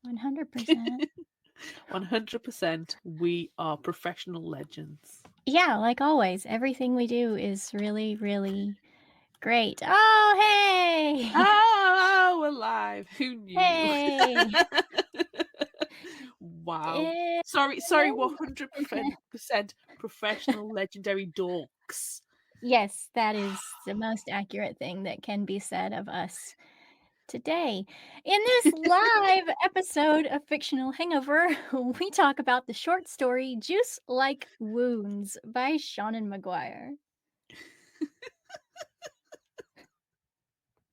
100%. 100%. We are professional legends. Yeah, like always, everything we do is really, really great. Oh, hey! Oh, we're live. Who knew? Hey! Wow. Eh, Sorry, 100% professional legendary dorks. Yes, that is the most accurate thing that can be said of us today. In this live episode of Fictional Hangover, we talk about the short story Juice Like Wounds by Seanan McGuire.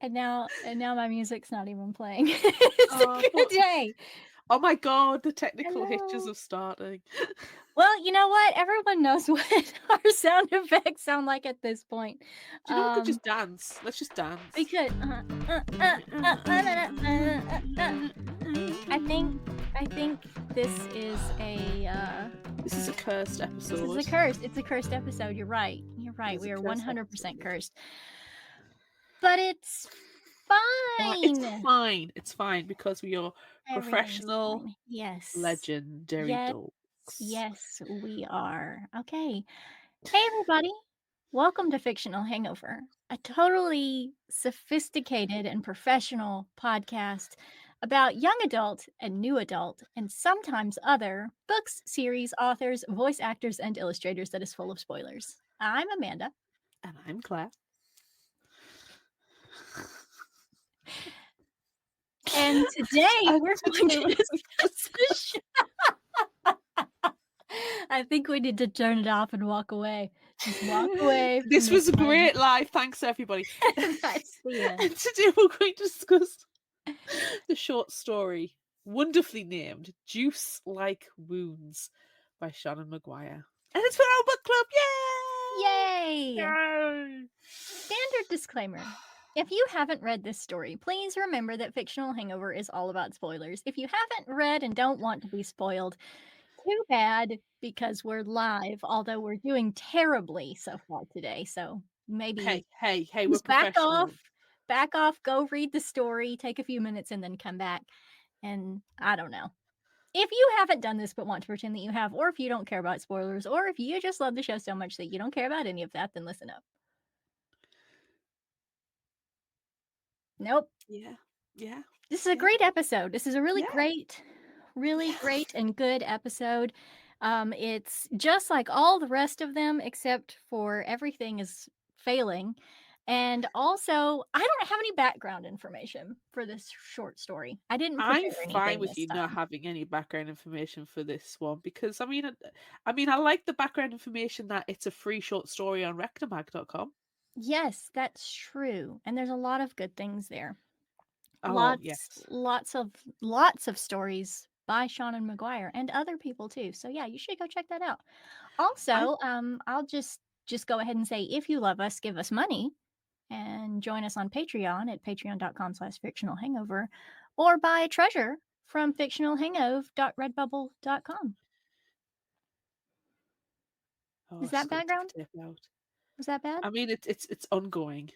And now my music's not even playing. It's Oh, a good day. oh my god, the technical hitches Hello. of starting. Well, you know what? Everyone knows what our sound effects sound like at this point. Do you know we could just dance? Let's just We dance. could. I think this is a This is a cursed this is episode. a curse. It's a cursed episode. You're right. You're It right. is We a are cursed 100% episode. cursed. But it's It's fine. fine. It's fine because we are Everything's professional fine. Yes. legendary Yes. dorks. Yes, we are. Okay. Hey, everybody. Welcome to Fictional Hangover, a totally sophisticated and professional podcast about young adult and new adult, and sometimes other books, series, authors, voice actors, and illustrators that is full of spoilers. I'm Amanda. And I'm Claire. And today we're going to discuss the show. I think we need to turn it off and walk away. Just walk away from This this was a one. great live. Thanks, everybody. That's the end. And today we're going to discuss the short story, wonderfully named Juice Like Wounds by Seanan McGuire. And it's for our book club. Yay! Yay! Yay! Standard disclaimer. If you haven't read this story, please remember that Fictional Hangover is all about spoilers. If you haven't read and don't want to be spoiled, too bad, because we're live, although we're doing terribly so far today. So maybe Hey, we're just back professional. off, go read the story, take a few minutes, and then come back. And I don't know. If you haven't done this but want to pretend that you have, or if you don't care about spoilers, or if you just love the show so much that you don't care about any of that, then listen up. Nope. Yeah. This is a great episode. This is a really Yeah. great and good episode. It's just like all the rest of them, except for everything is failing. And also, I don't have any background information for this short story. I didn't I'm prepare fine anything with this you not time. having any background information for this one because I like the background information that it's a free short story on rectamag.com. Yes, that's true. And there's a lot of good things there. Oh yes. Lots of stories by Seanan McGuire and other people too. So yeah, you should go check that out. I Also, I'll just go ahead and say, if you love us, give us money and join us on Patreon at patreon.com/fictionalhangover, or buy a treasure from fictionalhangover.redbubble.com. oh, Is I've that just got to take background? a tape out. Was that bad? I mean it's ongoing.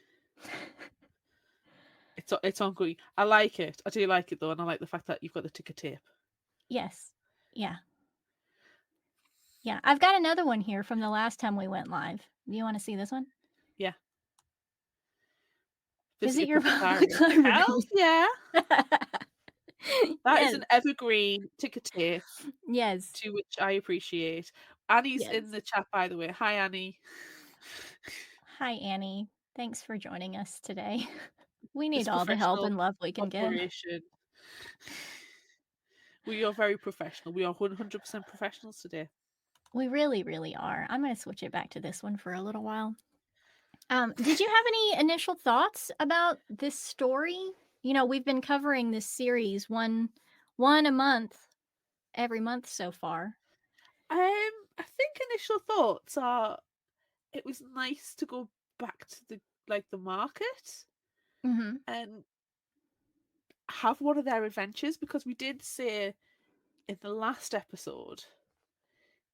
It's ongoing. I like it. I do like it though, and I like the fact that you've got the ticker tape. Yes. Yeah. Yeah. I've got another one here from the last time we went live. Do you want to see this one? Yeah. Visit your public public library. library. Hells yeah. That is Yes. an evergreen ticker tape Yes. to which I appreciate. Annie's in Yes. the chat, by the way. Hi, Annie. Hi, Annie. Thanks for joining us today. We This need all the help professional and love we can get. operation. We are very professional. We are 100% professionals today. We really, really are. I'm going to switch it back to this one for a little while. Did you have any initial thoughts about this story? You know, we've been covering this series one a month, every month so far. I think initial thoughts are it was nice to go back to the market Mm-hmm. and have one of their adventures because we did say in the last episode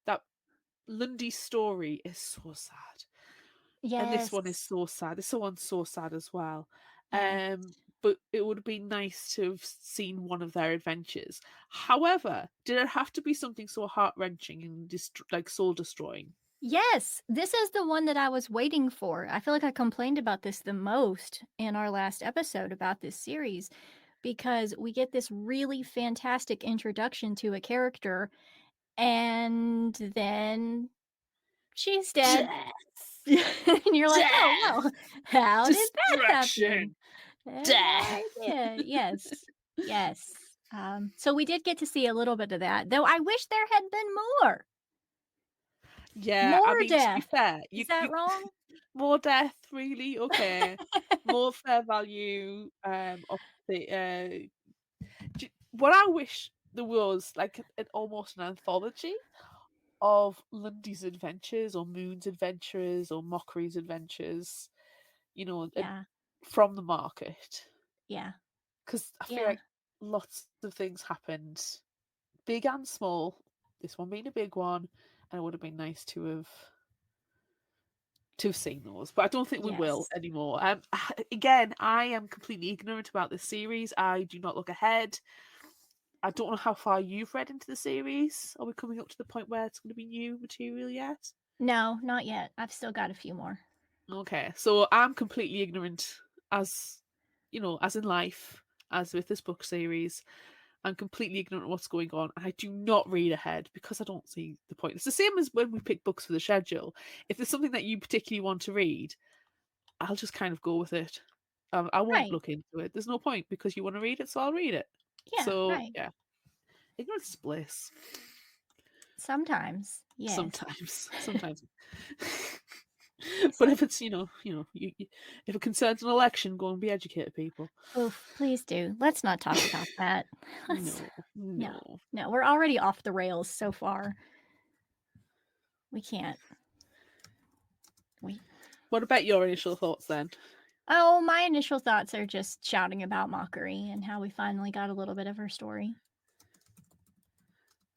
that Lundy's story is so sad. And this Yes. one is so sad. This one's so sad as well. Yes. but it would have been nice to have seen one of their adventures. However, did it have to be something so heart-wrenching and like soul-destroying? Yes, this is the one that I was waiting for. I feel like I complained about this the most in our last episode about this series because we get this really fantastic introduction to a character and then she's dead. Death! And you're like, "Oh, Death! well, how did that happen?" Destruction! I have no Death! idea. Yes. Yes. So we did get to see a little bit of that, though I wish there had been more. Yeah, I More mean, to be death. fair, Is you that wrong? more death, really? Okay. More fair value, of the, what I wish there was, like, almost an anthology of Lundy's adventures or Moon's adventures or Mockery's adventures, and Yeah. from the market. Yeah. Because I feel Yeah. like lots of things happened, big and small, this one being a big one, and it would have been nice to have seen those, but I don't think we will Yes. anymore. Again, I am completely ignorant about this series. I do not look ahead. I don't know how far you've read into the series. Are we coming up to the point where it's going to be new material yet? No, not yet. I've still got a few more. Okay, so I'm completely ignorant, as as in life, as with this book series. I'm completely ignorant of what's going on, and I do not read ahead because I don't see the point. It's the same as when we pick books for the schedule. If there's something that you particularly want to read, I'll just kind of go with it. I won't Right. look into it. There's no point because you want to read it, so I'll read it. Yeah, So right. yeah, ignorance is bliss. Sometimes. Yes. Sometimes. But So if it's if it concerns an election, go and be educated, people. oof, please do. Let's not talk about that. Let's No, no. no. No, we're already off the rails so far. We can't. We What about your initial thoughts then? Oh, my initial thoughts are just shouting about Mockery and how we finally got a little bit of her story.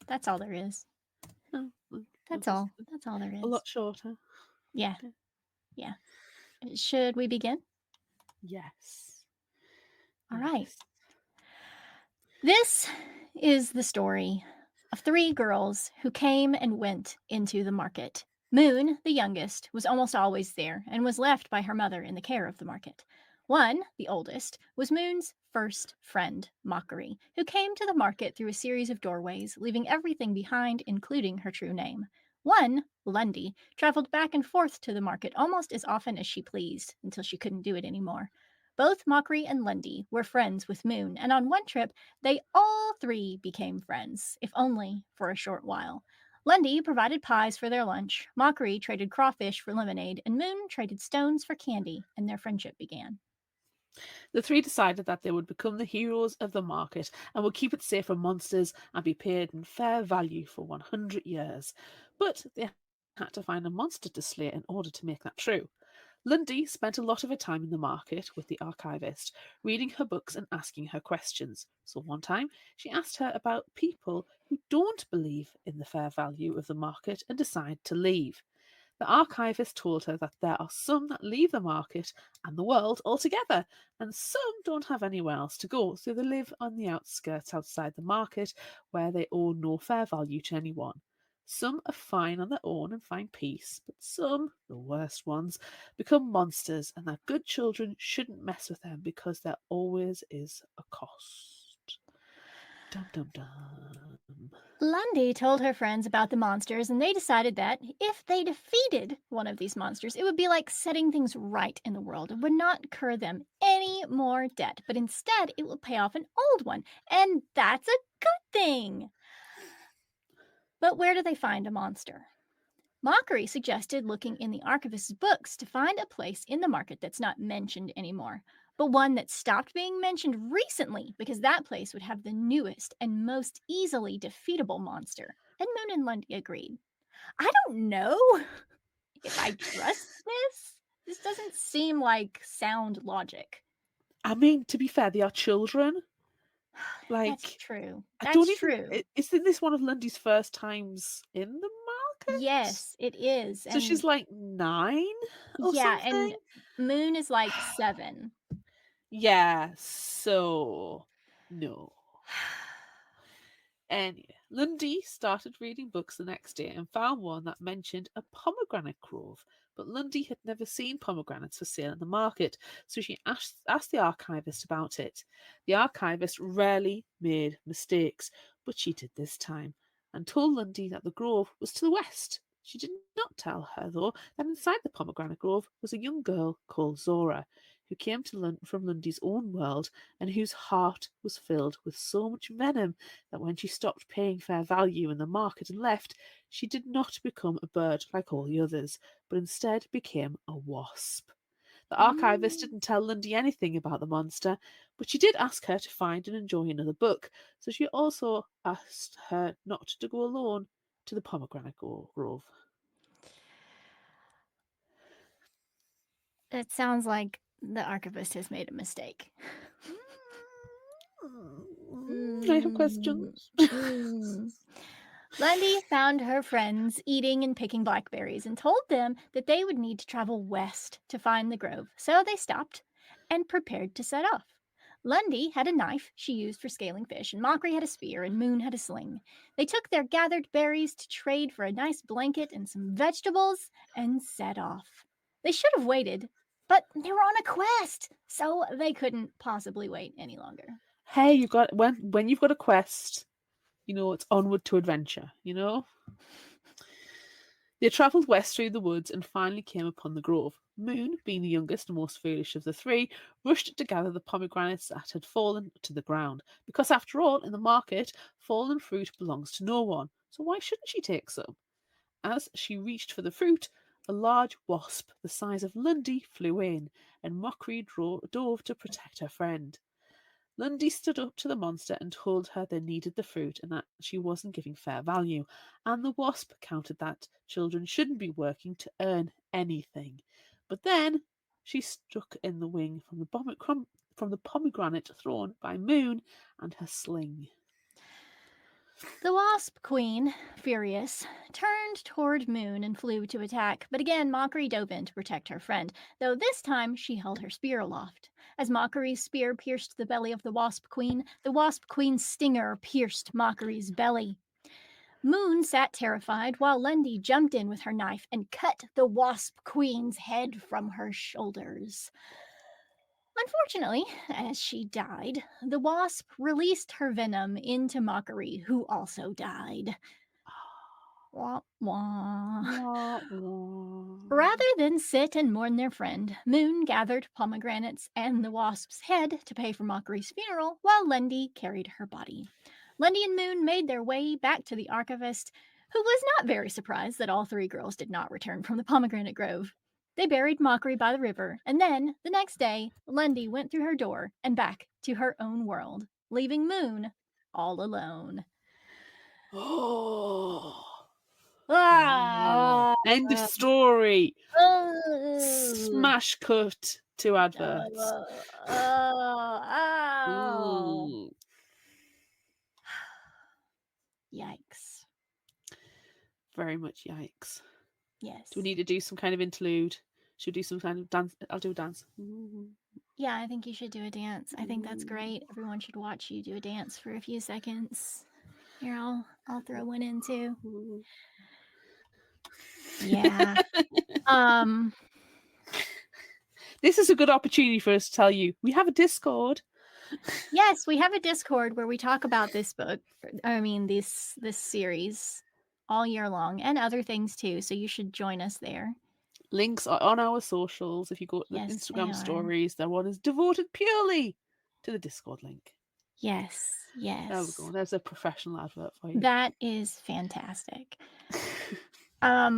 That's all there is. No, That's just all. That's all there a is. lot shorter. Yeah. Okay. Yeah. Should we begin? Yes. All right. Yes. This is the story of three girls who came and went into the market. Moon, the youngest, was almost always there and was left by her mother in the care of the market. One, the oldest, was Moon's first friend, Mockery, who came to the market through a series of doorways, leaving everything behind, including her true name. One, Lundy, traveled back and forth to the market almost as often as she pleased until she couldn't do it anymore. Both Mockery and Lundy were friends with Moon, and on one trip, they all three became friends, if only for a short while. Lundy provided pies for their lunch, Mockery traded crawfish for lemonade, and Moon traded stones for candy, and their friendship began. The three decided that they would become the heroes of the market and would keep it safe from monsters and be paid in fair value for 100 years. But they had to find a monster to slay in order to make that true. Lundy spent a lot of her time in the market with the archivist, reading her books and asking her questions. So one time, she asked her about people who don't believe in the fair value of the market and decide to leave. The archivist told her that there are some that leave the market and the world altogether, and some don't have anywhere else to go, so they live on the outskirts outside the market where they owe no fair value to anyone. Some are fine on their own and find peace, but some, the worst ones, become monsters, and that good children shouldn't mess with them because there always is a cost. Dum dum dum. Lundy told her friends about the monsters, and they decided that if they defeated one of these monsters, it would be like setting things right in the world and would not incur them any more debt, but instead it would pay off an old one. And that's a good thing. But where do they find a monster? Mockery suggested looking in the archivist's books to find a place in the market that's not mentioned anymore, but one that stopped being mentioned recently because that place would have the newest and most easily defeatable monster. And Moon and Lundy agreed. I don't know if I trust this. This doesn't seem like sound logic. I mean, to be fair, they are children. That's Like, true. I don't That's even. true. Isn't this one of Lundy's first times in the market? Yes, it is. So she's And like 9 or yeah, and something. Moon is like 7. Yeah, so no. Anyway, Lundy started reading books the next day and found one that mentioned a pomegranate grove. But Lundy had never seen pomegranates for sale in the market, so she asked the archivist about it. The archivist rarely made mistakes, but she did this time, and told Lundy that the grove was to the west. She did not tell her, though, that inside the pomegranate grove was a young girl called Zora, who came from Lundy's own world and whose heart was filled with so much venom that when she stopped paying fair value in the market and left, she did not become a bird like all the others, but instead became a wasp. The archivist Mm. didn't tell Lundy anything about the monster, but she did ask her to find and enjoy another book, so she also asked her not to go alone to the pomegranate grove. It sounds like the archivist has made a mistake. I have Mm, questions. mm. Lundy found her friends eating and picking blackberries and told them that they would need to travel west to find the grove. So they stopped and prepared to set off. Lundy had a knife she used for scaling fish, and Mockery had a spear, and Moon had a sling. They took their gathered berries to trade for a nice blanket and some vegetables and set off. They should have waited, but they were on a quest, so they couldn't possibly wait any longer. Hey, you've got when you've got a quest, it's onward to adventure. They travelled west through the woods and finally came upon the grove. Moon, being the youngest and most foolish of the three, rushed to gather the pomegranates that had fallen to the ground, because after all, in the market, fallen fruit belongs to no one, so why shouldn't she take some? As she reached for the fruit, a large wasp the size of Lundy flew in, and Mockery dove to protect her friend. Lundy stood up to the monster and told her they needed the fruit and that she wasn't giving fair value, and the wasp countered that children shouldn't be working to earn anything. But then she struck in the wing from the pomegranate thrown by Moon and her sling. The Wasp Queen, furious, turned toward Moon and flew to attack, but again Mockery dove in to protect her friend, though this time she held her spear aloft. As Mockery's spear pierced the belly of the Wasp Queen's stinger pierced Mockery's belly. Moon sat terrified while Lundy jumped in with her knife and cut the Wasp Queen's head from her shoulders. Unfortunately, as she died, the wasp released her venom into Mockery, who also died. Wah, wah. Wah, wah. Rather than sit and mourn their friend, Moon gathered pomegranates and the wasp's head to pay for Mockery's funeral, while Lundy carried her body. Lundy and Moon made their way back to the archivist, who was not very surprised that all three girls did not return from the pomegranate grove. They buried Mockery by the river, and then, the next day, Lundy went through her door and back to her own world, leaving Moon all alone. Oh. Ah! End of story. Oh! Smash cut to adverts. Oh! Oh! Ooh. Yikes. Very much yikes. Yes. Do we need to do some kind of interlude? Should we do some kind of dance? I'll do a dance. Yeah, I think you should do a dance. I think that's great. Everyone should watch you do a dance for a few seconds. Here, I'll throw one in too. Yeah. This is a good opportunity for us to tell you we have a Discord. Yes, we have a Discord where we talk about this book. This series all year long and other things too. So you should join us there. Links are on our socials. If you go to the Yes, they Instagram are. stories, that one is devoted purely to the Discord link. Yes, yes. There we go. There's a professional advert for you. That is fantastic. I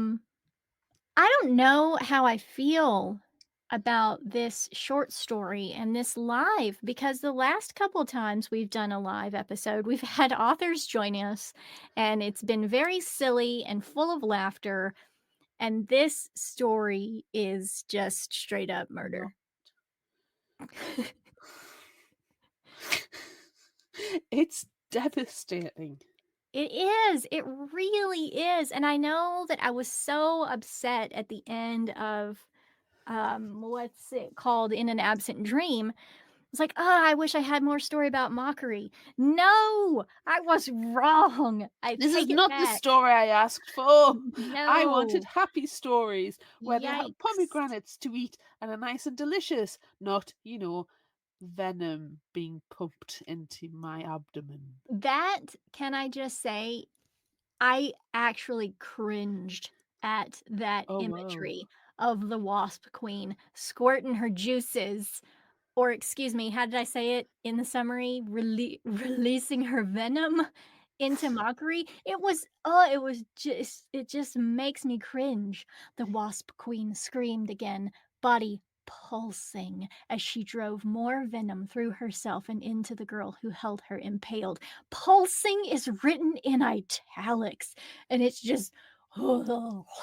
don't know how I feel about this short story and this live because the last couple times we've done a live episode, we've had authors join us and it's been very silly and full of laughter. And this story is just straight up murder. It's devastating. It is. It really is. And I know that I was so upset at the end of what's it called, In an Absent Dream, It's like, "Oh, I wish I had more story about Mockery." No! I was wrong. I This is take it not the back. story I asked for. I wanted No. happy stories where they have Yikes. pomegranates to eat and are nice and delicious, not, venom being pumped into my abdomen. That, can I just say, I actually cringed at that Oh, whoa. imagery of the wasp queen squirting her juices, or excuse me, how did I say it in the summary? Releasing her venom into Mockery. It just makes me cringe. The wasp queen screamed again, body pulsing as she drove more venom through herself and into the girl who held her impaled. Pulsing is written in italics, and it's just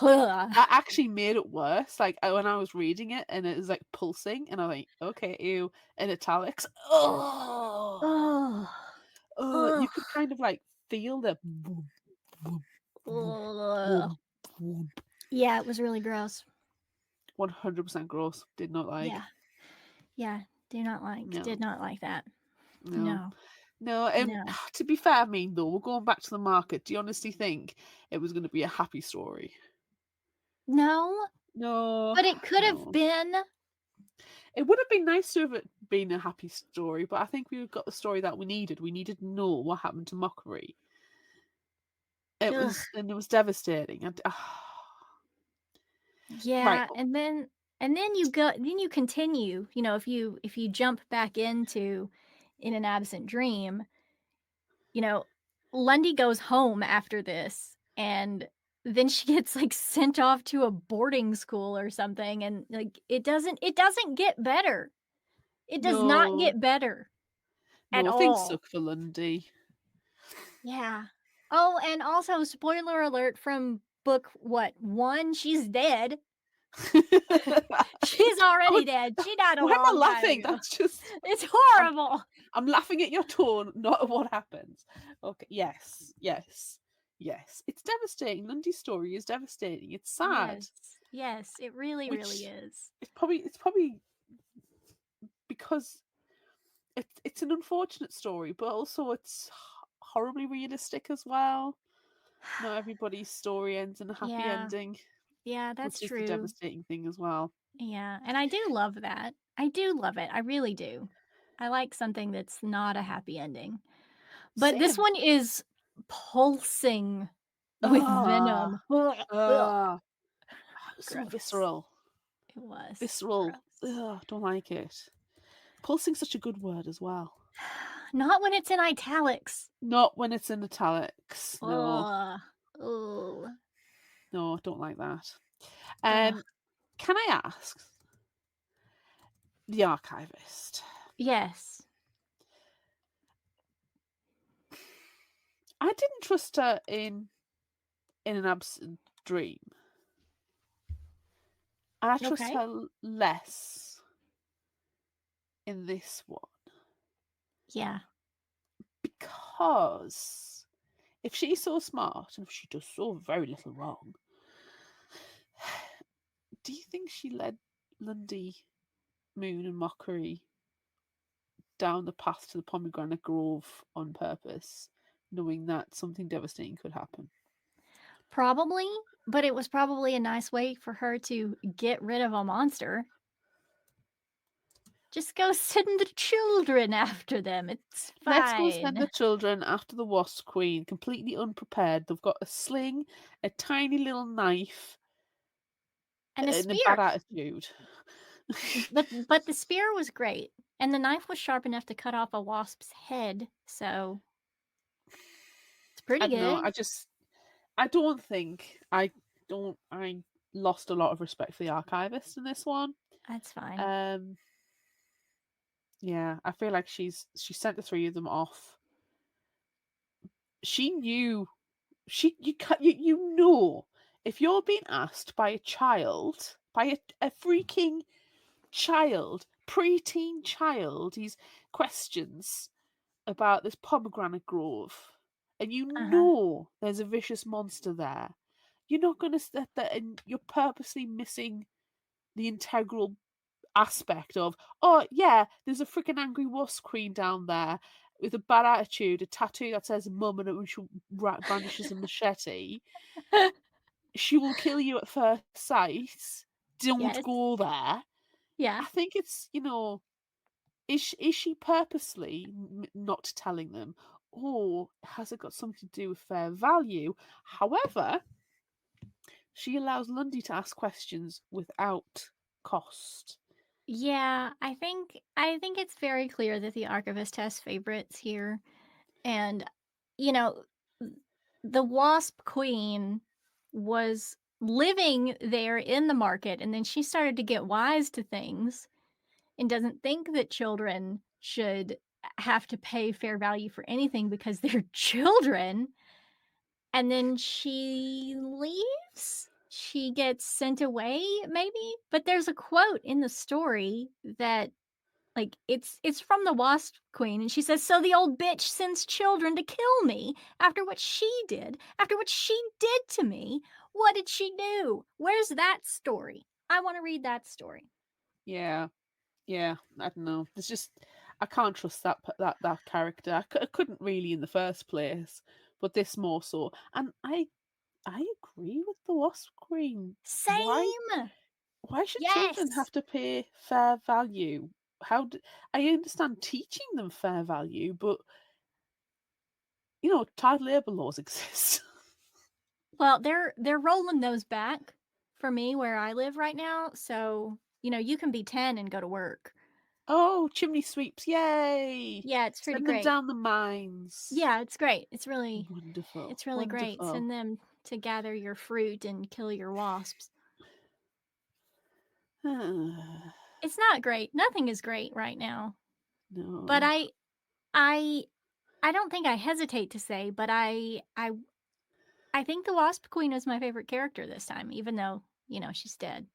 That actually made it worse. Like when I was reading it and it was like pulsing, and I'm like, okay, ew, in italics. Oh, oh, oh, oh, you could kind of like feel the boom, boom, boom, ugh. boom, boom. Yeah, it was really gross. 100% gross. Did not like. Yeah, yeah, did No, not like that. no, No, no. no, To be fair, I mean, though, we're going back to the market. Do you honestly think it was going to be a happy story? no, No, but it could have no. been. It would have been nice to have it been a happy story, but I think we got the story that we needed. We needed to know what happened to Mockery. Ugh. It was devastating. Right. Yeah, and then you continue, if you jump back into In an Absent Dream, you know, Lundy goes home after this, and then she gets, like, sent off to a boarding school or something, and, like, it doesn't get better. It does not No, get better at no, things all. suck for Lundy. Yeah. Oh, and also, spoiler alert from book, what, 1? She's dead. She's Oh, already dead. She died a why am I long time laughing? ago. That's just It's I'm horrible. I'm laughing at your tone, not at what happens. Okay, yes, yes, yes. It's devastating. Lundy's story is devastating. It's sad, Yes. Yes, it really, really which is. it's probably because it's an unfortunate story, but also it's horribly realistic as well. Not everybody's story ends in a happy Yeah. ending, Yeah, that's which is the true. devastating thing as well. Yeah, and I do love that. I do love it. I really do. I like something that's not a happy ending. But this Same. one is pulsing with Ah, venom. Ugh, ugh, ah, so gross. visceral, It was visceral. gross. Ugh, don't like it. Pulsing's such a good word as well. Not when it's in italics. Not when it's in italics. No, Ugh. Ooh. no, don't like that. Ugh. Um, can I ask the archivist? Yes. I didn't trust her in an absent dream, and I trust Okay. her less in this one Yeah. because if she's so smart and if she does so very little wrong, do you think she led Lundy, Moon, and Mockery down the path to the pomegranate grove on purpose, knowing that something devastating could happen? Probably, but it was probably a nice way for her to get rid of a monster. Just go send the children after them. It's Let's go send the fine. children after the Wasp Queen, completely unprepared. They've got a sling, a tiny little knife, And a and a bad spear. attitude. But the spear was great, and the knife was sharp enough to cut off a wasp's head, so it's I pretty don't know. good. I don't think I lost a lot of respect for the archivist in this one. That's fine. Um, yeah, I feel like she sent the three of them off. She knew you know if you're being asked by a child, by a freaking child, preteen child, these questions about this pomegranate grove, and you Uh-huh. know there's a vicious monster there. You're not going to set that, and you're purposely missing the integral aspect of, oh yeah, there's a freaking angry wasp queen down there with a bad attitude, a tattoo that says mum, and when she brandishes a machete, she will kill you at first sight. Don't Yes. go there. Yeah. I think it's, is she purposely not telling them, or has it got something to do with fair value? However, she allows Lundy to ask questions without cost. Yeah, I think it's very clear that the archivist has favorites here, and, you know, th the wasp queen was living there in the market, and then she started to get wise to things and doesn't think that children should have to pay fair value for anything because they're children, and then she leaves? She gets sent away, maybe? But there's a quote in the story that, like, it's from the Wasp Queen, and she says, "So the old bitch sends children to kill me after what she did, after what she did to me. What did she do? Where's that story? I wanna read that story." Yeah, yeah, I don't know. There's just I can't trust that character. I couldn't really in the first place, but this more so. And I agree with the Wasp Queen. Why Same! why should children Yes! have to pay fair value? I understand teaching them fair value, but child labour laws exist. Well, they're rolling those back for me where I live right now, so, you can be 10 and go to work. Oh, chimney sweeps, yay! Yeah, it's pretty Send them great. down the mines. Yeah, it's great. It's really Wonderful, it's really great. wonderful. Send them to gather your fruit and kill your wasps. It's not great. Nothing is great right now. But No. I I don't think I hesitate to say, but I think the Wasp Queen is my favorite character this time, even though, she's dead.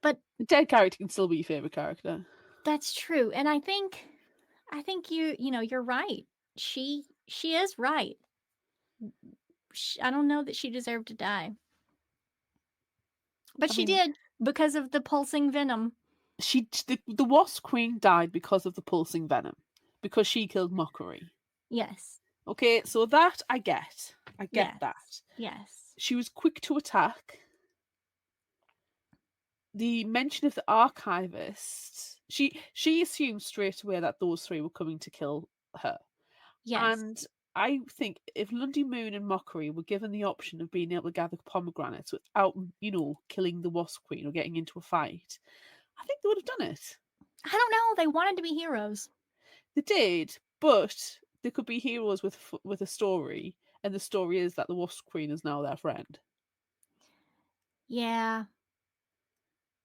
But The dead character can still be your favourite character. that's true. And I think you're right. She is right. I don't know that she deserved to die. But I she mean, did because of the pulsing venom. the Wasp Queen died because of the pulsing venom, because she killed Mockery. Yes. Okay, so that I get. I get Yes. that. Yes. She was quick to attack. The mention of the archivist, she assumed straight away that those three were coming to kill her. Yes. And I think if Lundy Moon and Mockery were given the option of being able to gather pomegranates without, killing the Wasp Queen or getting into a fight, I think they would have done it. I don't know. They wanted to be heroes. They did, but they could be heroes with a story, and the story is that the Wasp Queen is now their friend. Yeah.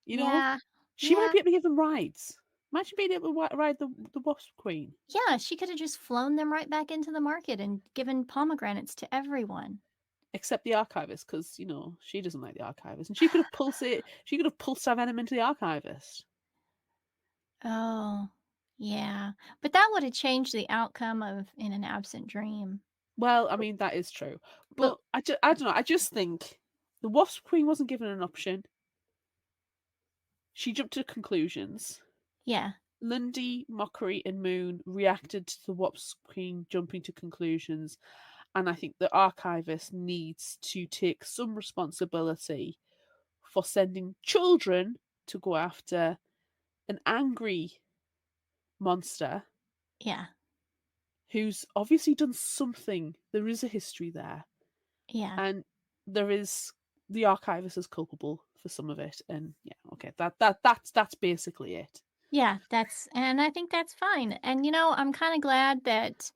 You know, Yeah. she might Yeah. be able to give them rides. Imagine being able to ride the Wasp Queen. Yeah, she could have just flown them right back into the market and given pomegranates to everyone. Except the archivist, because she doesn't like the archivist, and she could have pulsed her venom into the archivist. Oh, yeah. But that would have changed the outcome of In an Absent Dream. Well, I mean that is true, But but I don't know. I just think the Wasp Queen wasn't given an option. She jumped to conclusions. yeah, Lundy, Mockery, and Moon reacted to the Wasp Queen jumping to conclusions, and I think the archivist needs to take some responsibility for sending children to go after an angry monster yeah, who's obviously done something. There is a history there, yeah. and there is the archivist is culpable for some of it. And yeah, okay, that's basically it. Yeah, and I think that's fine. And I'm kind of glad that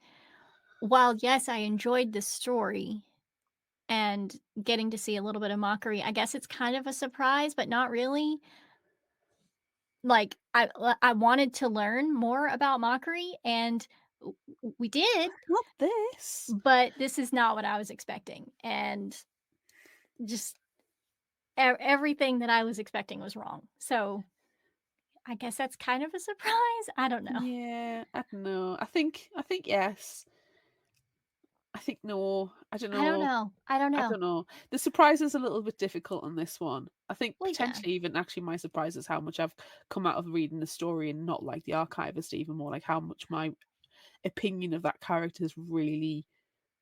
while yes, I enjoyed the story and getting to see a little bit of Mockery, I guess it's kind of a surprise, but not really. Like, I wanted to learn more about Mockery, and we did, Not this. but this is not what I was expecting, and just everything that I was expecting was wrong. So, I guess that's kind of a surprise? I don't know. Yeah, I don't know. I think yes. I think no. I don't I don't know. know. I don't I know. don't know. The surprise is a little bit difficult on this one. I think Well, yeah. potentially even actually my surprise is how much I've come out of reading the story and not like the archivist even more, like how much my opinion of that character has really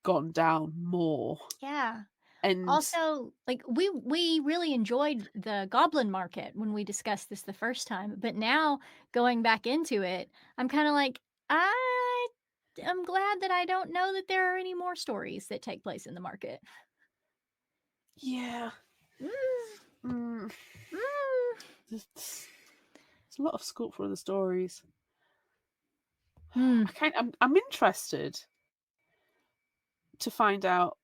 gone down more. Yeah. And Also, like, we really enjoyed the Goblin Market when we discussed this the first time, but now going back into it, I'm kinda like, I am glad that I don't know that there are any more stories that take place in the market. yeah, Mm, mm, mm, there's a lot of scope for the stories. mm. I'm interested to find out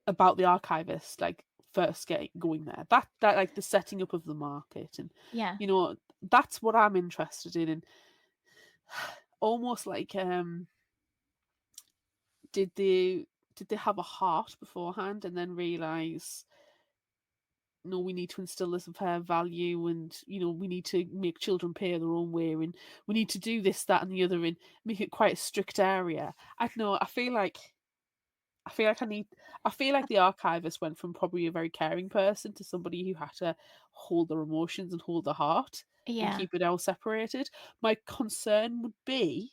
about the archivist, like first getting going there. That like the setting up of the market and Yeah. you know, that's what I'm interested in and almost like did they did they have a heart beforehand and then realize no, we need to instill this of her value and you know we need to make children pay their own way and we need to do this that and the other and make it quite a strict area. I don't know. I feel like I need I feel like the archivist went from probably a very caring person to somebody who had to hold their emotions and hold their heart and Yeah. keep it all separated. My concern would be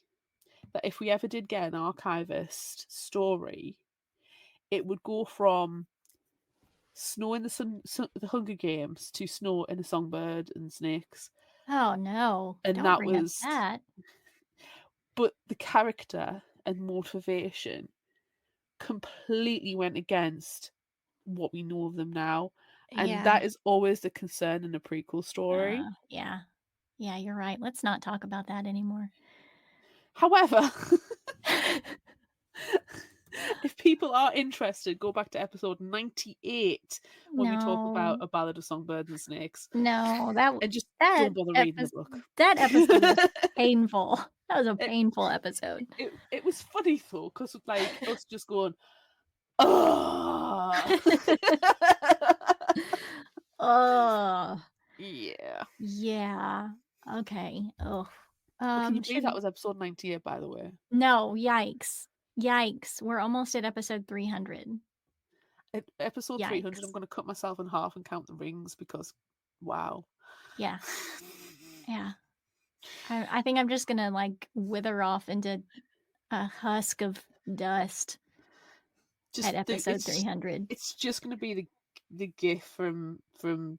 that if we ever did get an archivist story, it would go from Snow in the Hunger Games to Snow in a Songbird and Snakes. Oh, no. And Don't that bring up was that. but the character and motivation completely went against what we know of them now, and Yeah. that is always the concern in a prequel story. Yeah. Yeah, you're right. Let's not talk about that anymore. However, if people are interested, go back to episode 98 when we talk about No. A Ballad of Songbirds and Snakes, No, and just that don't bother reading the epis book. that episode was painful. That was a It painful episode. it was funny though, because like, us just going, "Ugh." Oh, Yeah. yeah. Okay. Oh. Oh, can you believe that Should was episode 98, by the way? no, yikes. Yikes. We're almost at episode 300. At episode 300, I'm Yikes. gonna cut myself in half and count the rings because wow. Yeah. Yeah. I think I'm just gonna, like, wither off into a husk of dust at Just the episode 300. it's just gonna be the gif from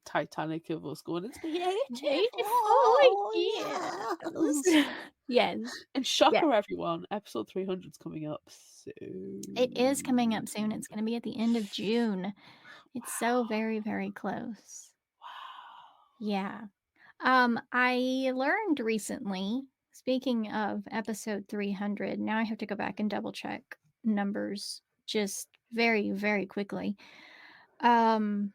Titanic of us going, "It's been 84 84 years." years. Yes. And Yeah. shocker everyone, episode 300's coming up It is coming up soon. soon. It's gonna be at the end of June. It's so Wow, very, very close. wow. Yeah. I learned recently, speaking of episode 300, now I have to go back and double check numbers just very, very quickly. Um,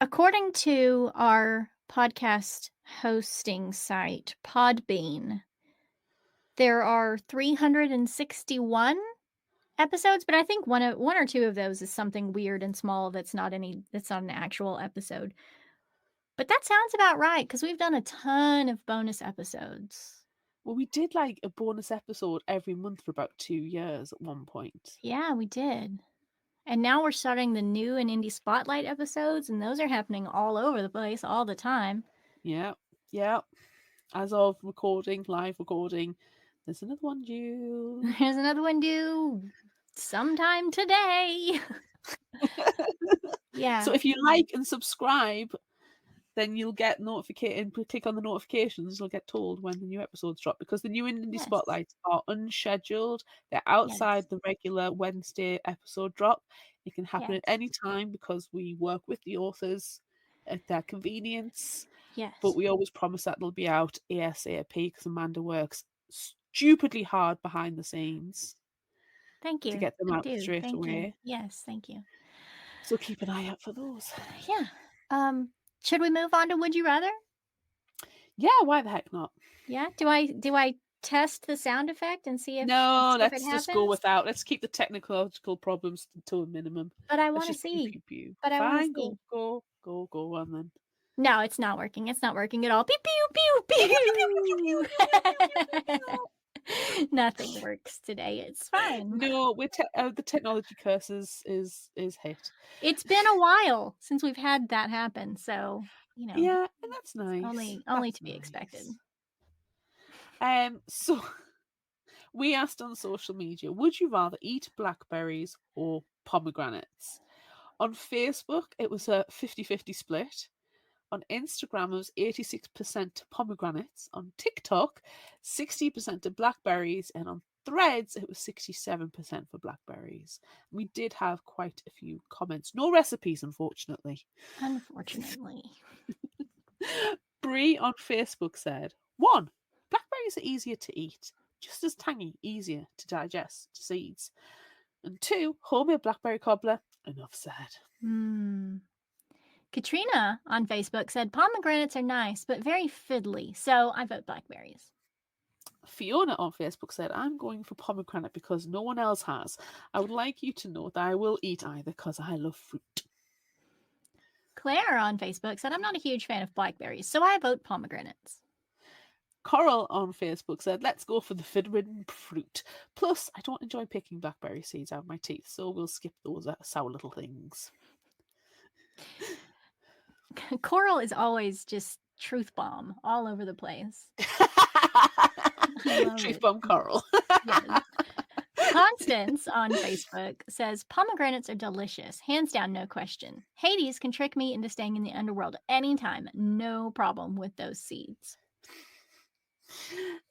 According to our podcast hosting site, Podbean, there are 361 episodes, but I think one or two of those is something weird and small that's not an actual episode. But that sounds about right because 'cause we've done a ton of bonus episodes. Well, we did, like, a bonus episode every month for about 2 years at one point. Yeah, we did. And now we're starting the new and indie spotlight episodes, and those are happening all over the place all the time. Yeah, yeah. As of recording, live recording, there's another one due. There's another one due sometime today. So Yeah. if you like and subscribe, then you'll get notificated and click on the notifications, you'll get told when the new episodes drop because the new Indie Yes. Spotlights are unscheduled. They're Yes. outside the regular Wednesday episode drop. It can happen at Yes. any time because we work with the authors at their convenience, but Yes. we always promise that they'll be out ASAP because Amanda works stupidly hard behind the scenes Thank to you. get them I out do. straight Thank you. away. Yes, thank you. So keep an eye out for those. Yeah. Should we move on to would you rather? Yeah, why the heck not? Yeah. Do I test the sound effect and No, see if it let's just go happens? without. Let's keep the technological problems to a minimum. But I Let's wanna just pew see. pew pew. But I wanna Fine, see. go on then. No, it's not working. It's not working at all. Pew pew pew Pew pew pew pew pew pew pew pew pew pew pew. pew. Nothing works today. It's fine. No, the technology curse is hit. It's been a while since we've had that happen, so, Yeah, and that's it's nice. only That's to be expected. nice. So we asked on social media, would you rather eat blackberries or pomegranates? On Facebook, it was a 50-50 split. On Instagram, it was 86% to pomegranates. On TikTok, 60% to blackberries. And on Threads, it was 67% for blackberries. We did have quite a few comments. No recipes, unfortunately. Unfortunately. Bree on Facebook said, 1. Blackberries are easier to eat, just as tangy, easier to digest seeds. And 2. Homemade blackberry cobbler, enough said. Hmm. Katrina on Facebook said pomegranates are nice, but very fiddly, so I vote blackberries. Fiona on Facebook said, I'm going for pomegranate because no one else has. I would like you to know that I will eat either because I love fruit. Claire on Facebook said I'm not a huge fan of blackberries, so I vote pomegranates. Coral on Facebook said, let's go for the forbidden fruit. Plus, I don't enjoy picking blackberry seeds out of my teeth, so we'll skip those sour little things. Coral is always just truth bomb all over the place. I love Truth it. bomb Coral. Yes. Constance on Facebook says pomegranates are delicious, hands down, no question. Hades can trick me into staying in the underworld anytime, no problem with those seeds.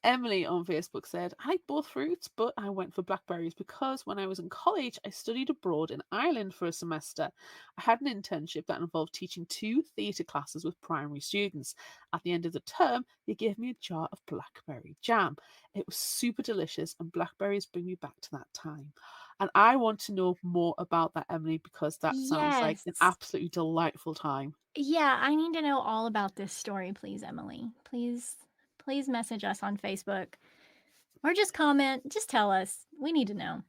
Emily on Facebook said, I like both fruits, but I went for blackberries because when I was in college, I studied abroad in Ireland for a semester. I had an internship that involved teaching 2 theatre classes with primary students. At the end of the term, they gave me a jar of blackberry jam. It was super delicious, and blackberries bring me back to that time. And I want to know more about that, Emily, because that sounds like Yes. an absolutely delightful time. Yeah, I need to know all about this story, please, Emily. Please message us on Facebook or just comment. Just tell us. We need to know.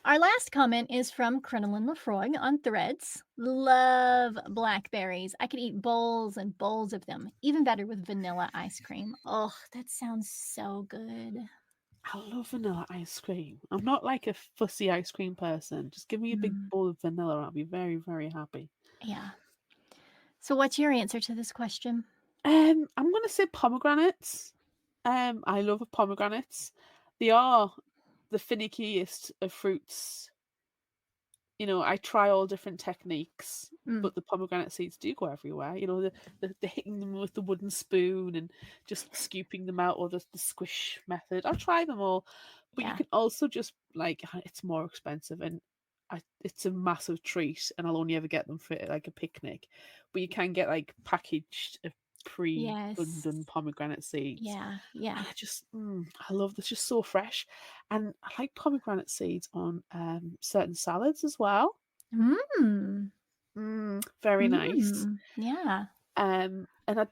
Our last comment is from Crinoline Lefroy on Threads. Love blackberries. I could eat bowls and bowls of them. Even better with vanilla ice cream. Oh, that sounds so good. I love vanilla ice cream. I'm not like a fussy ice cream person. Just give me a big Mm, bowl of vanilla. I'll be very, very happy. yeah. So, what's your answer to this question? I'm gonna say pomegranates. I love pomegranates. They are the finickiest of fruits. I try all different techniques, Mm, but the pomegranate seeds do go everywhere. The hitting them with the wooden spoon and just scooping them out, or the squish method. I'll try them all, but you yeah. can also just it's more expensive and it's a massive treat, and I'll only ever get them for like a picnic. But you can get like packaged Yes. pre-done pomegranate seeds. Yeah. Yeah. And I love this, just so fresh. And I like pomegranate seeds on certain salads as well. Mm. Very nice. Mm. Yeah. And I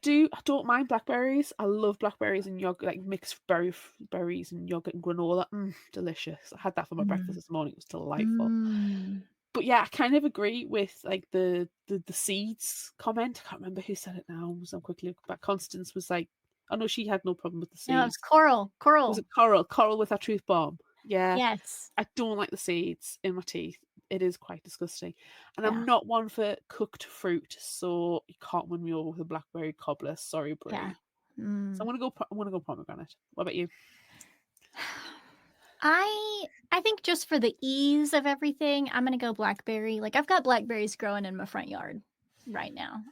don't mind blackberries. I love blackberries and yogurt, like mixed berries and yogurt and granola. Delicious. I had that for my breakfast Mm. this morning. It was delightful. Mm. But yeah, I kind of agree with like the seeds comment. I can't remember who said it now. So I'm quickly looking back. Constance was like, I know she had no problem with the No, it was seeds. coral. Was Coral. it Coral? Coral with her truth bomb. Yeah. Yes. I don't like the seeds in my teeth. It is quite disgusting. And Yeah. I'm not one for cooked fruit, so you can't win me over with a blackberry cobbler. Sorry, Yeah. Brie. So Mm. I'm gonna go pomegranate. What about you? I think just for the ease of everything, I'm gonna go blackberry. Like I've got blackberries growing in my front yard right now.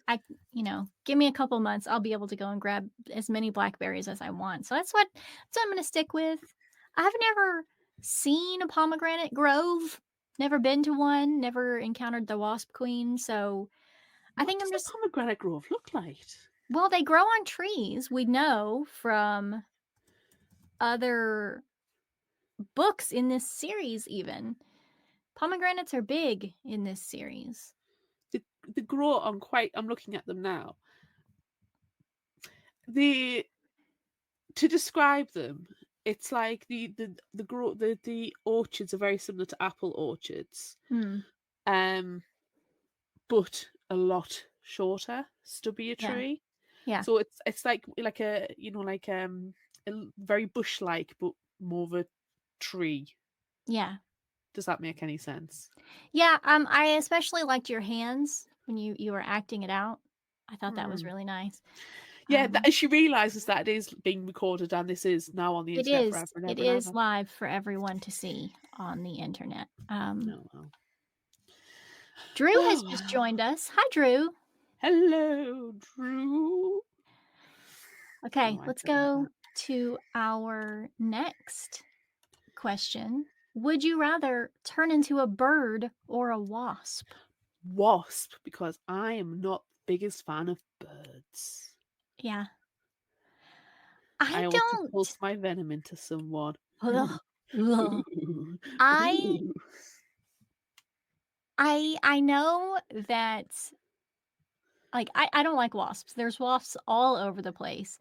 Give me a couple months, I'll be able to go and grab as many blackberries as I want. So that's what I'm gonna stick with. I've never seen a pomegranate grove, never been to one, never encountered the wasp queen. So I What think does I'm a just pomegranate grove look like? well, they grow on trees. We know from other books in this series, even. Pomegranates are big in this series. The grow on quite. I'm looking at them now. The To describe them, it's like the orchards are very similar to apple orchards, Mm, um, but a lot shorter, stubbier yeah, tree. yeah. So it's like a very bush-like, but more of a tree. Yeah. Does that make any sense? Yeah, I especially liked your hands when you were acting it out. I thought that was Hmm. really nice. Yeah, Um, she realizes that it is being recorded and this is now on the internet forever and it ever and is ever. live for everyone to see on the internet. No, well. Drew has Oh, just well. joined us. Hi, Drew. Hello, Drew. Okay, Oh, I let's forgot go that. to our next question. Would you rather turn into a bird or a wasp? Wasp, because I am not the biggest fan of birds. Yeah. I I want to don't. pulse my venom into someone. Ugh, Ooh, ugh. ooh, I ooh. I know that like I don't like wasps. There's wasps all over the place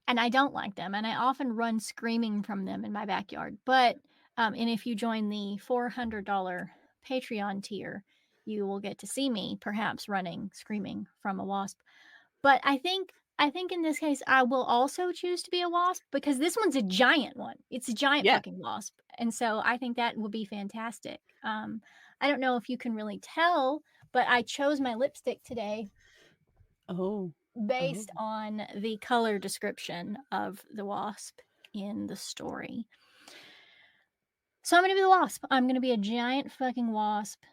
and I don't like them and I often run screaming from them in my backyard. But and if you join the $400 Patreon tier, you will get to see me perhaps running screaming from a wasp. But I think in this case, I will also choose to be a wasp because this one's a giant one. It's a giant Yeah. fucking wasp, and so I think that will be fantastic. I don't know if you can really tell, but I chose my lipstick today Oh. Oh. based on the color description of the wasp in the story. So I'm gonna be the wasp. I'm gonna be a giant fucking wasp,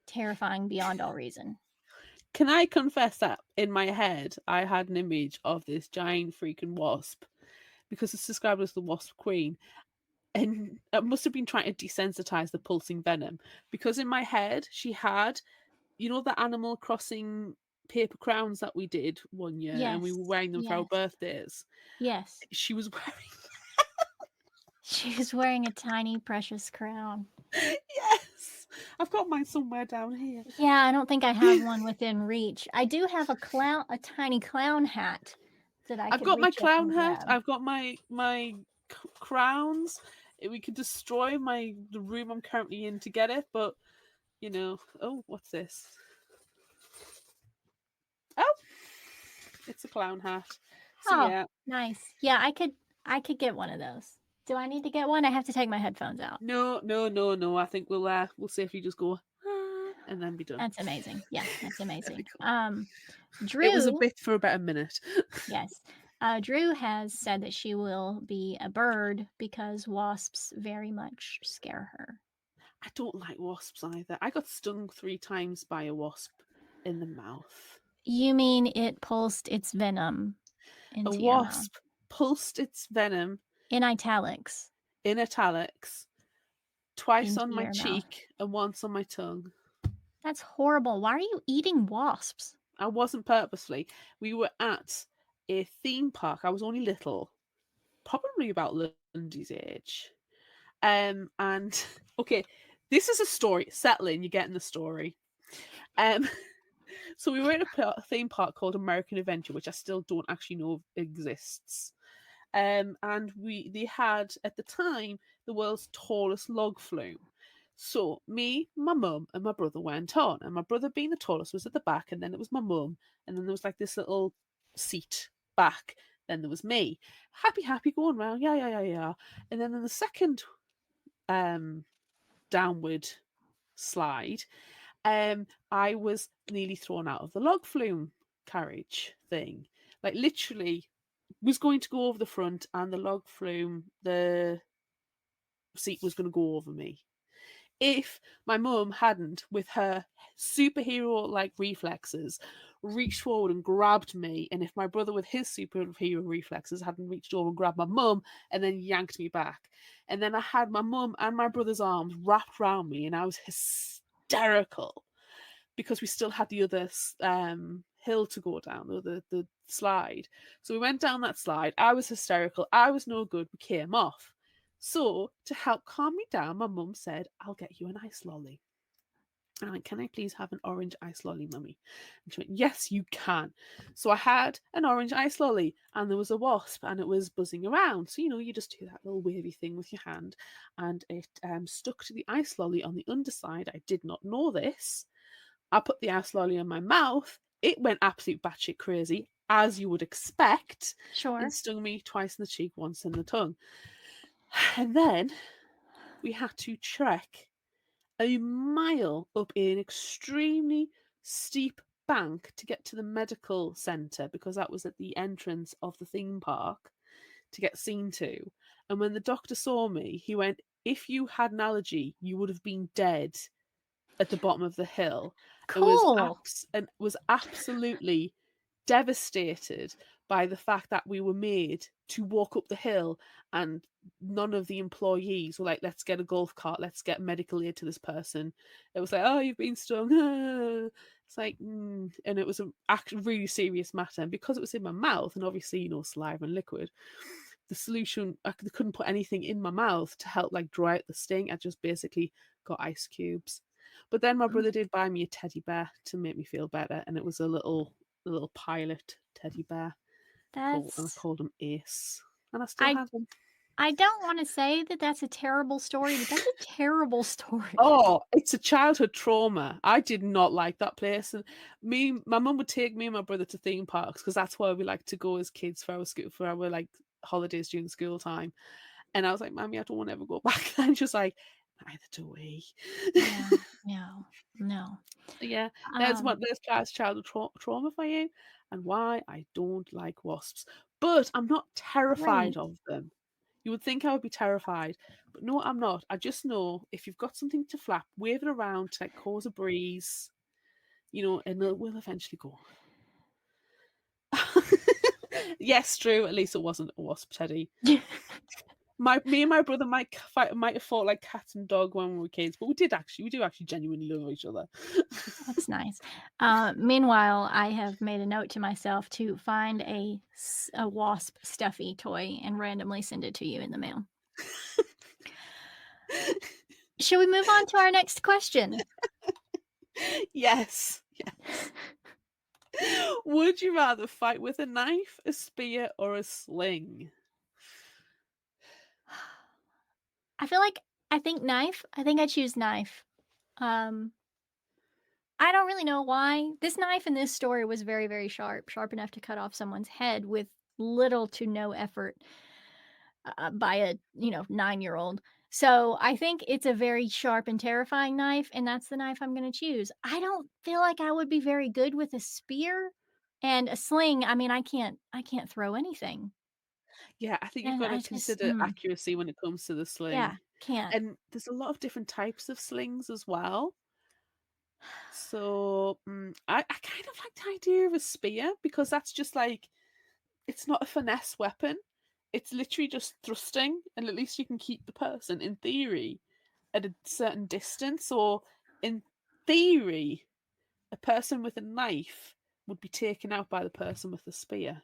terrifying beyond all reason. Can I confess that in my head I had an image of this giant freaking wasp because it's described as the wasp queen, and it must have been trying to desensitize the pulsing venom because in my head she had, the Animal Crossing paper crowns that we did one year and we Yes, were wearing them for our yes, birthdays. yes. She was wearing She was wearing a tiny precious crown. yes. I've got mine somewhere down here. Yeah, I don't think I have one within reach. I do have a tiny clown hat that I I've could got my reach up clown and hat. grab. I've got my crowns. We could destroy the room I'm currently in to get it, but oh, what's this? Oh, it's a clown hat. So Oh, yeah, nice. Yeah, I could get one of those. Do I need to get one? I have to take my headphones out. no, no, no, no. I think we'll safely just go "Ah," and then be done. That's amazing. Yeah, that's There we amazing. go. It was a Drew, bit for about a minute. yes. Drew has said that she will be a bird because wasps very much scare her. I don't like wasps either. I got stung 3 times by a wasp in the mouth. You mean it pulsed its venom A into your mouth? wasp pulsed its venom In italics, in italics twice into on my your mouth. cheek and once on my tongue. That's horrible. Why are you eating wasps? I wasn't purposely. We were at a theme park. I was only little, probably about Lundy's age. And okay, this is a story. Settle in, you're getting the story. Um, so we were at a theme park called American Adventure, which I still don't actually know exists. And they had at the time the world's tallest log flume. So me, my mum, and my brother went on, and my brother, being the tallest, was at the back, and then it was my mum, and then there was like this little seat back. Then there was me, happy, happy, going round, yeah, yeah, yeah, yeah. And then in the second um downward slide, I was nearly thrown out of the log flume carriage thing. Like literally was going to go over the front and the log flume, the seat was going to go over me. If my mum hadn't, with her superhero like reflexes, reached forward and grabbed me, and if my brother, with his superhero reflexes, hadn't reached over and grabbed my mum and then yanked me back, and then I had my mum and my brother's arms wrapped around me, and I was hysterical because we still had the other hill to go down, the slide. So we went down that slide. I was hysterical. I was no good. We came off. So to help calm me down, my mum said, "I'll get you an ice lolly." And I went, "Can I please have an orange ice lolly, mummy?" And she went, "Yes, you can." So I had an orange ice lolly, and there was a wasp, and it was buzzing around. So you just do that little wavy thing with your hand, and it stuck to the ice lolly on the underside. I did not know this. I put the ice lolly in my mouth. It went absolute batshit crazy. as you would expect, and Sure. stung me twice in the cheek, once in the tongue. And then we had to trek a mile up an extremely steep bank to get to the medical centre, because that was at the entrance of the theme park to get seen to. And when the doctor saw me, he went, "If you had an allergy, you would have been dead at the bottom of the hill," and Cool. was absolutely devastated by the fact that we were made to walk up the hill, and none of the employees were like, "Let's get a golf cart, let's get medical aid to this person." It was like, "Oh, you've been stung." It's like, and it was a really serious matter. And because it was in my mouth, and obviously, saliva and liquid, the solution, I couldn't put anything in my mouth to help like dry out the sting. I just basically got ice cubes. But then my Mm, brother did buy me a teddy bear to make me feel better, and it was a little pilot teddy bear and I That's called him Ace, and I still I have him. I don't wanna say that that's a terrible story, but that's a terrible story. Oh, it's a childhood trauma. I did not like that place, and my mum would take me and my brother to theme parks because that's where we like to go as kids for our like holidays during school time. And I was like, "Mommy, I don't want to ever go back." And she's like, "Neither do we." Yeah, no, no. Yeah, Um, there's childhood trauma for you, and why I don't like wasps. But I'm not terrified great. of them. You would think I would be terrified, but no, I'm not. I just know if you've got something to flap, wave it around to like cause a breeze, and it will eventually go. Yes, Drew. At least it wasn't a wasp, Teddy. Me and my brother might have fought like cat and dog when we were kids, but we do actually genuinely love each other. That's nice. Meanwhile, I have made a note to myself to find a wasp stuffy toy and randomly send it to you in the mail. Shall we move on to our next question? Yes, yes. Would you rather fight with a knife, a spear, or a sling? I think knife. I think I choose knife. Um, I don't really know why. This knife in this story was very, very sharp, sharp enough to cut off someone's head with little to no effort by a 9-year-old. So I think it's a very sharp and terrifying knife, and that's the knife I'm going to choose. I don't feel like I would be very good with a spear and a sling. I mean, I can't throw anything, Yeah, I think you've and got to I just consider accuracy when it comes to the yeah sling. can't. And there's a lot of different types of slings as well. So I kind of like the idea of a spear because that's just like it's not a finesse weapon. It's literally just thrusting, and at least you can keep the person, in theory, at a certain distance. Or in theory, a person with a knife would be taken out by the person with the spear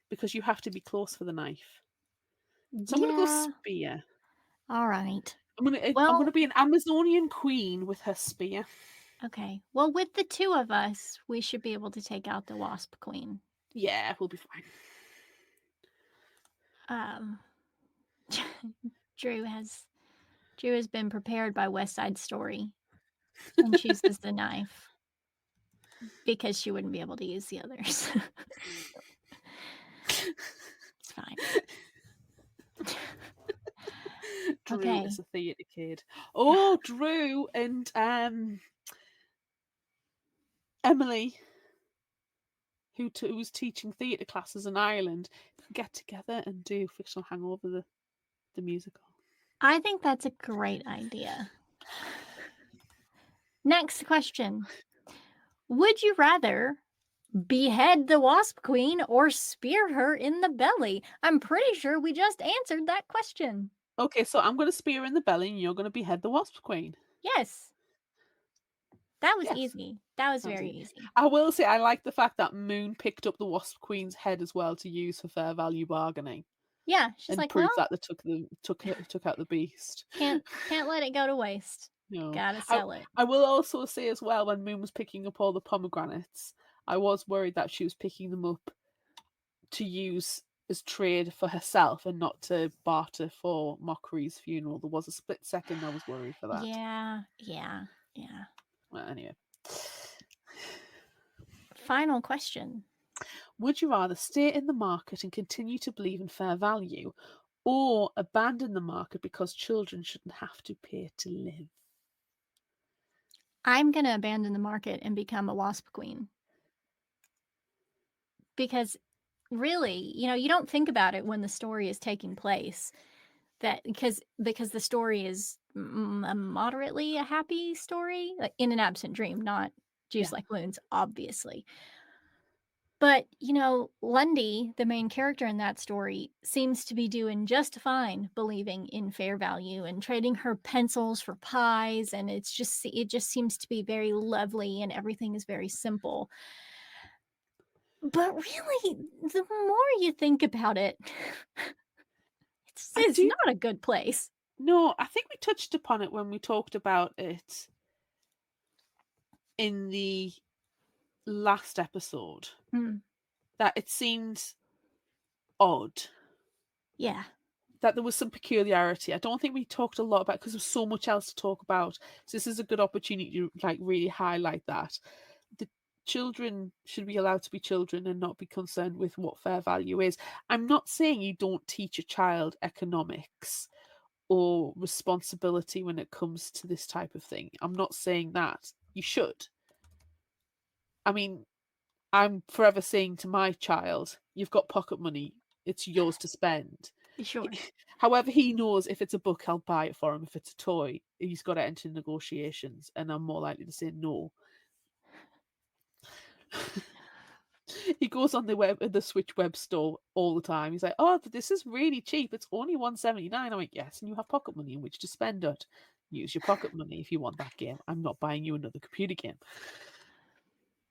because you have to be close for the knife. So I'm gonna go Yeah. spear. All right. I'm gonna Well, be an Amazonian queen with her spear. okay. Well, with the two of us, we should be able to take out the wasp queen. Yeah, we'll be fine. Um, Drew has Drew has been prepared by West Side Story and chooses the knife because she wouldn't be able to use the others. It's fine. Drew is Okay. a theatre kid. Oh, Drew and Emily, who was teaching theatre classes in Ireland, get together and do Fictional Hangover, the musical. I think that's a great idea. Next question. Would you rather behead the wasp queen or spear her in the belly? I'm pretty sure we just answered that question. Okay, so I'm gonna spear her in the belly, and you're gonna behead the wasp queen. Yes, that was Yes, easy. That was that was very it. easy. I will say I like the fact that Moon picked up the wasp queen's head as well to use for fair value bargaining Yeah, she's and like, prove "Well, that they took out the beast. can't let it go to waste. No, Gotta I sell it." I will also say as well, when Moon was picking up all the pomegranates, I was worried that she was picking them up to use as trade for herself and not to barter for Mockery's funeral. There was a split second I was worried for that. Yeah, yeah, yeah. Well, anyway. final question. Would you rather stay in the market and continue to believe in fair value, or abandon the market because children shouldn't have to pay to live? I'm going to abandon the market and become a wasp queen because really, you don't think about it when the story is taking place that because the story is a moderately a happy story, like in an absent dream, not juice Yeah. like wounds, obviously. But, Lundy, the main character in that story, seems to be doing just fine believing in fair value and trading her pencils for pies, and it just seems to be very lovely and everything is very simple. But really, the more you think about it, I it's do. not a good place. No, I think we touched upon it when we talked about it in the last episode, Mm, that it seemed odd, yeah, that there was some peculiarity. I don't think we talked a lot about because there's so much else to talk about. So this is a good opportunity to like really highlight that. The children should be allowed to be children and not be concerned with what fair value is. I'm not saying you don't teach a child economics or responsibility when it comes to this type of thing. I'm not saying that. You should. I mean, I'm forever saying to my child, "You've got pocket money. It's yours to spend." He sure. however, he knows if it's a book, I'll buy it for him. If it's a toy, he's gotta enter negotiations, and I'm more likely to say no. He goes on the Switch web store all the time. He's like, "Oh, this is really cheap. It's only 179." I'm like, "Yes, and you have pocket money in which to spend it. Use your pocket money if you want that game. I'm not buying you another computer game."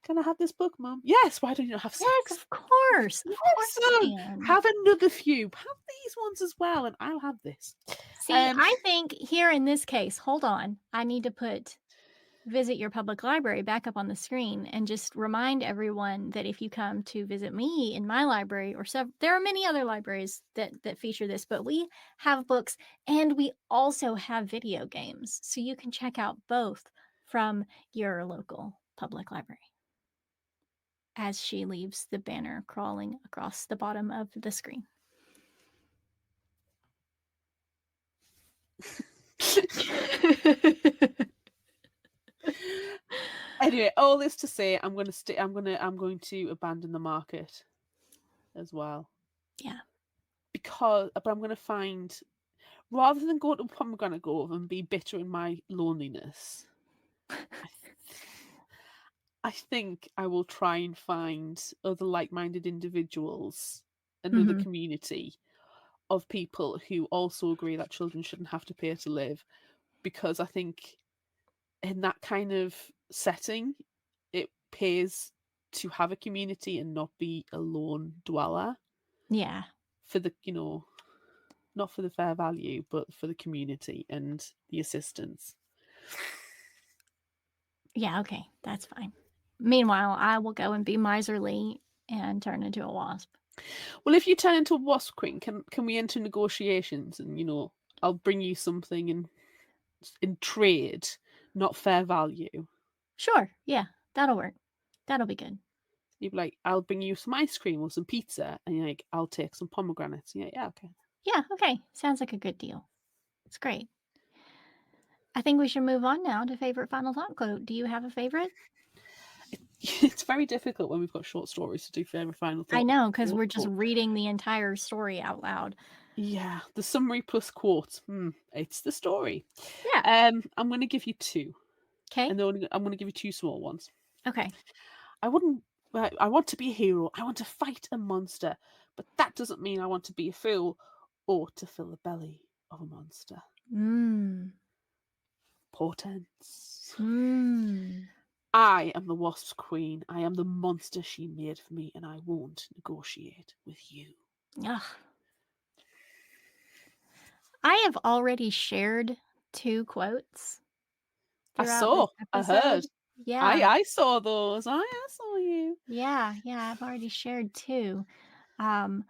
"Can I have this book, Mum?" "Yes, why don't you have Yes, 6?" of course. Of "Yes, course you son, can. have another few. Have these ones as well, and I'll have this." See, Um, I think here in this case, hold on. I need to put visit your public library back up on the screen and just remind everyone that if you come to visit me in my library there are many other libraries that feature this, but we have books and we also have video games. So you can check out both from your local public library. As she leaves the banner crawling across the bottom of the screen. Anyway, all this to say, I'm going to abandon the market as well. Yeah. But I'm gonna find, rather than go to Pomegranate Grove and be bitter in my loneliness, I th I think I will try and find other like-minded individuals, another Mhm. community of people who also agree that children shouldn't have to pay to live, because I think in that kind of setting, it pays to have a community and not be a lone dweller Yeah. for the, not for the fair value, but for the community and the assistance. Yeah, okay, that's fine. Meanwhile, I will go and be miserly and turn into a wasp. Well, if you turn into a wasp queen, can we enter negotiations and I'll bring you something in trade, not fair value. Sure, yeah, that'll work. That'll be good. You'd be like, I'll bring you some ice cream or some pizza, and you're like, I'll take some pomegranates. Yeah, yeah, okay. Yeah, okay, sounds like a good deal. It's great. I think we should move on now to favorite final thought quote. Do you have a favorite? It's very difficult when we've got short stories to do favorite final I thought know, because 'cause we're just quote. reading the entire story out loud. Yeah, the summary plus quote. It's the story. Yeah, I'm going to give you two, okay, and I'm going to give you two small ones. okay. I wouldn't. I want to be a hero. I want to fight a monster, but that doesn't mean I want to be a fool or to fill the belly of a monster. Mm, Portents. mm. I am the wasp's queen. I am the monster she made for me, and I won't negotiate with you. Ugh. I have already shared 2 quotes I throughout this saw. I episode. heard. I Yeah. I saw those. I saw you. Yeah, yeah, I've already shared 2. Um,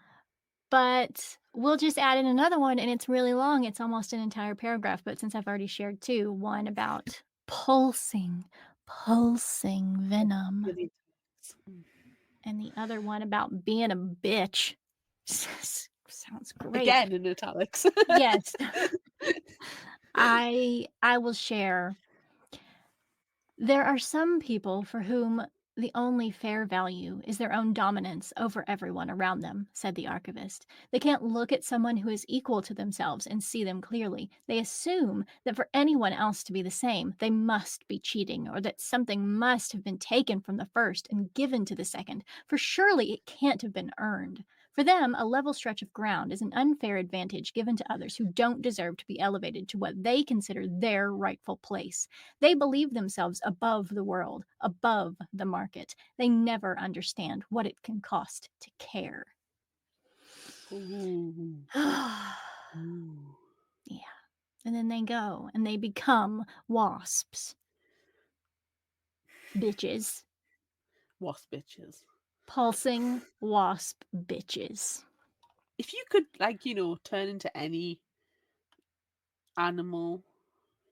but we'll just add in another one, and it's really long, it's almost an entire paragraph, but since I've already shared 2, one about pulsing venom. Really. And the other one about being a bitch. Sounds great. Again in italics. Yes. I will share. There are some people for whom the only fair value is their own dominance over everyone around them, said the archivist. They can't look at someone who is equal to themselves and see them clearly. They assume that for anyone else to be the same, they must be cheating, or that something must have been taken from the first and given to the second, for surely it can't have been earned. For them, a level stretch of ground is an unfair advantage given to others who don't deserve to be elevated to what they consider their rightful place. They believe themselves above the world, above the market. They never understand what it can cost to care. Ooh. Yeah. Ooh. And then they go and they become wasps. Bitches. Wasp bitches. Pulsing wasp bitches. If you could, like, turn into any animal,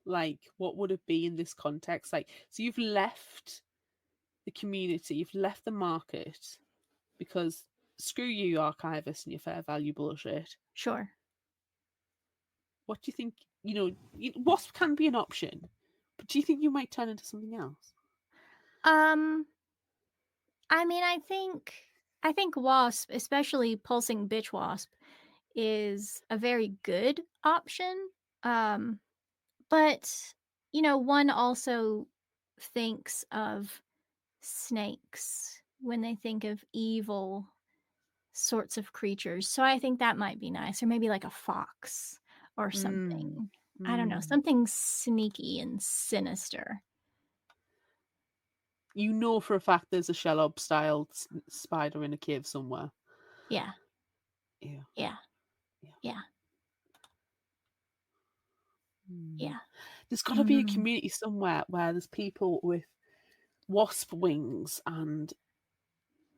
like, what would it be in this context? Like, so you've left the community, you've left the market because screw you, archivists, and your fair value bullshit. Sure. What do you think? Wasp can be an option, but do you think you might turn into something else? I mean, I think wasp, especially pulsing bitch wasp, is a very good option. Um, but one also thinks of snakes when they think of evil sorts of creatures. So I think that might be nice, or maybe like a fox or Mm. something. I don't know, Mm. something sneaky and sinister. You know for a fact there's a Shelob style spider in a cave somewhere. Yeah. Yeah. Yeah. Yeah. Yeah. Mm. Yeah. There's got to be a Mhm. community somewhere where there's people with wasp wings and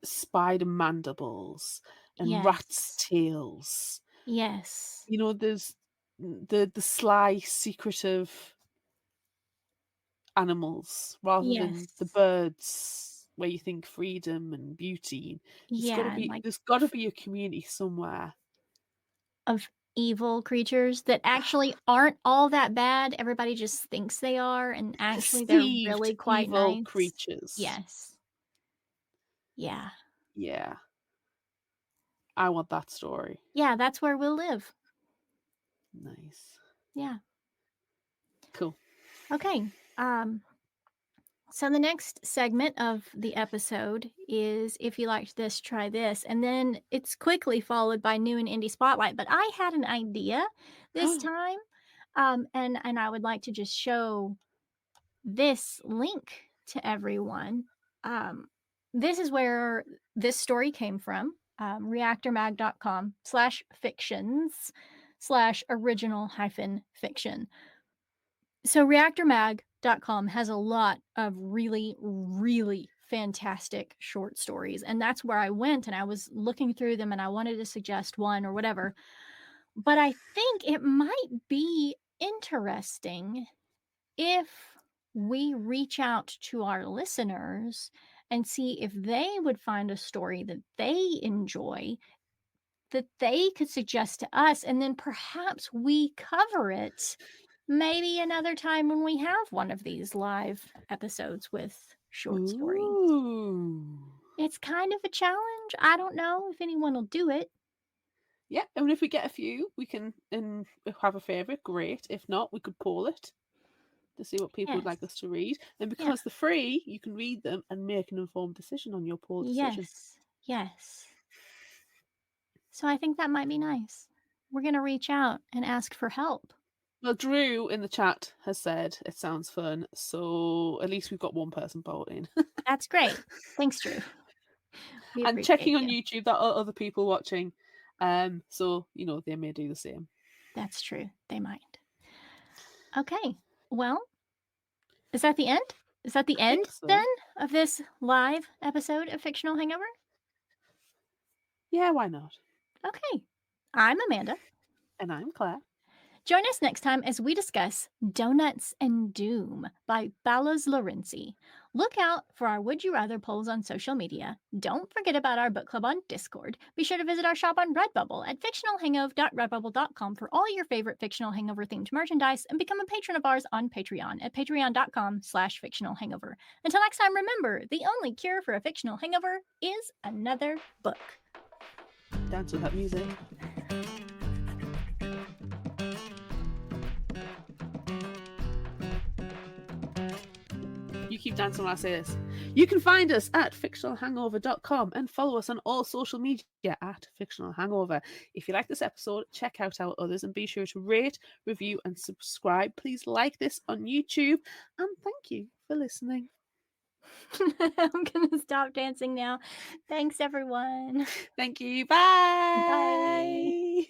spider mandibles and rat's Yes. tails. Yes. There's the sly, secretive animals rather than the Yes. birds where you think freedom and beauty. Yeah, and like There's got to be a community somewhere. of evil creatures that actually aren't all that bad. Everybody just thinks they are, and actually they're Perceived really quite evil nice. creatures. Yes. Yeah. Yeah, I want that story. Yeah, that's where we'll live. Nice. Yeah. Cool. Okay. So the next segment of the episode is if you liked this, try this. And then it's quickly followed by new and indie spotlight. But I had an idea this time. And I would like to just show this link to everyone. Um, this is where this story came from. reactormag.com/fictions/original hyphen fiction. So reactormag.com has a lot of really, really fantastic short stories. And that's where I went and I was looking through them and I wanted to suggest one or whatever. But I think it might be interesting if we reach out to our listeners and see if they would find a story that they enjoy that they could suggest to us, and then perhaps we cover it maybe another time when we have one of these live episodes with short stories. Ooh. It's kind of a challenge. I don't know if anyone will do it. Yeah, and if we get a few, we can have a favourite. Great. If not, we could poll it to see what people would Yes. like us to read. And Yeah. because they're free, you can read them and make an informed decision on your poll decision. Yes. Yes. So I think that might be nice. We're going to reach out and ask for help. Well, Drew in the chat has said it sounds fun, so at least we've got one person voting. That's great. Thanks, Drew. We And appreciate checking on you. YouTube, there are other people watching, so they may do the same. That's true. They might. Okay. Well, is that the end? Is that the I think end so. then of this live episode of Fictional Hangover? Yeah, why not? Okay. I'm Amanda. And I'm Claire. Join us next time as we discuss Donuts and Doom by Ballas Lorenzi. Look out for our Would You Rather polls on social media. Don't forget about our book club on Discord. Be sure to visit our shop on Redbubble at fictionalhangover.redbubble.com for all your favorite Fictional Hangover themed merchandise, and become a patron of ours on Patreon at patreon.com/fictionalhangover. Until next time, remember, the only cure for a fictional hangover is another book. Dance with that music. You keep dancing while I say this. You can find us at fictionalhangover.com and follow us on all social media at Fictional Hangover. If you like this episode, check out our others and be sure to rate, review, and subscribe. Please like this on YouTube, and thank you for listening. I'm going to stop dancing now. Thanks, everyone. Thank you. Bye. Bye.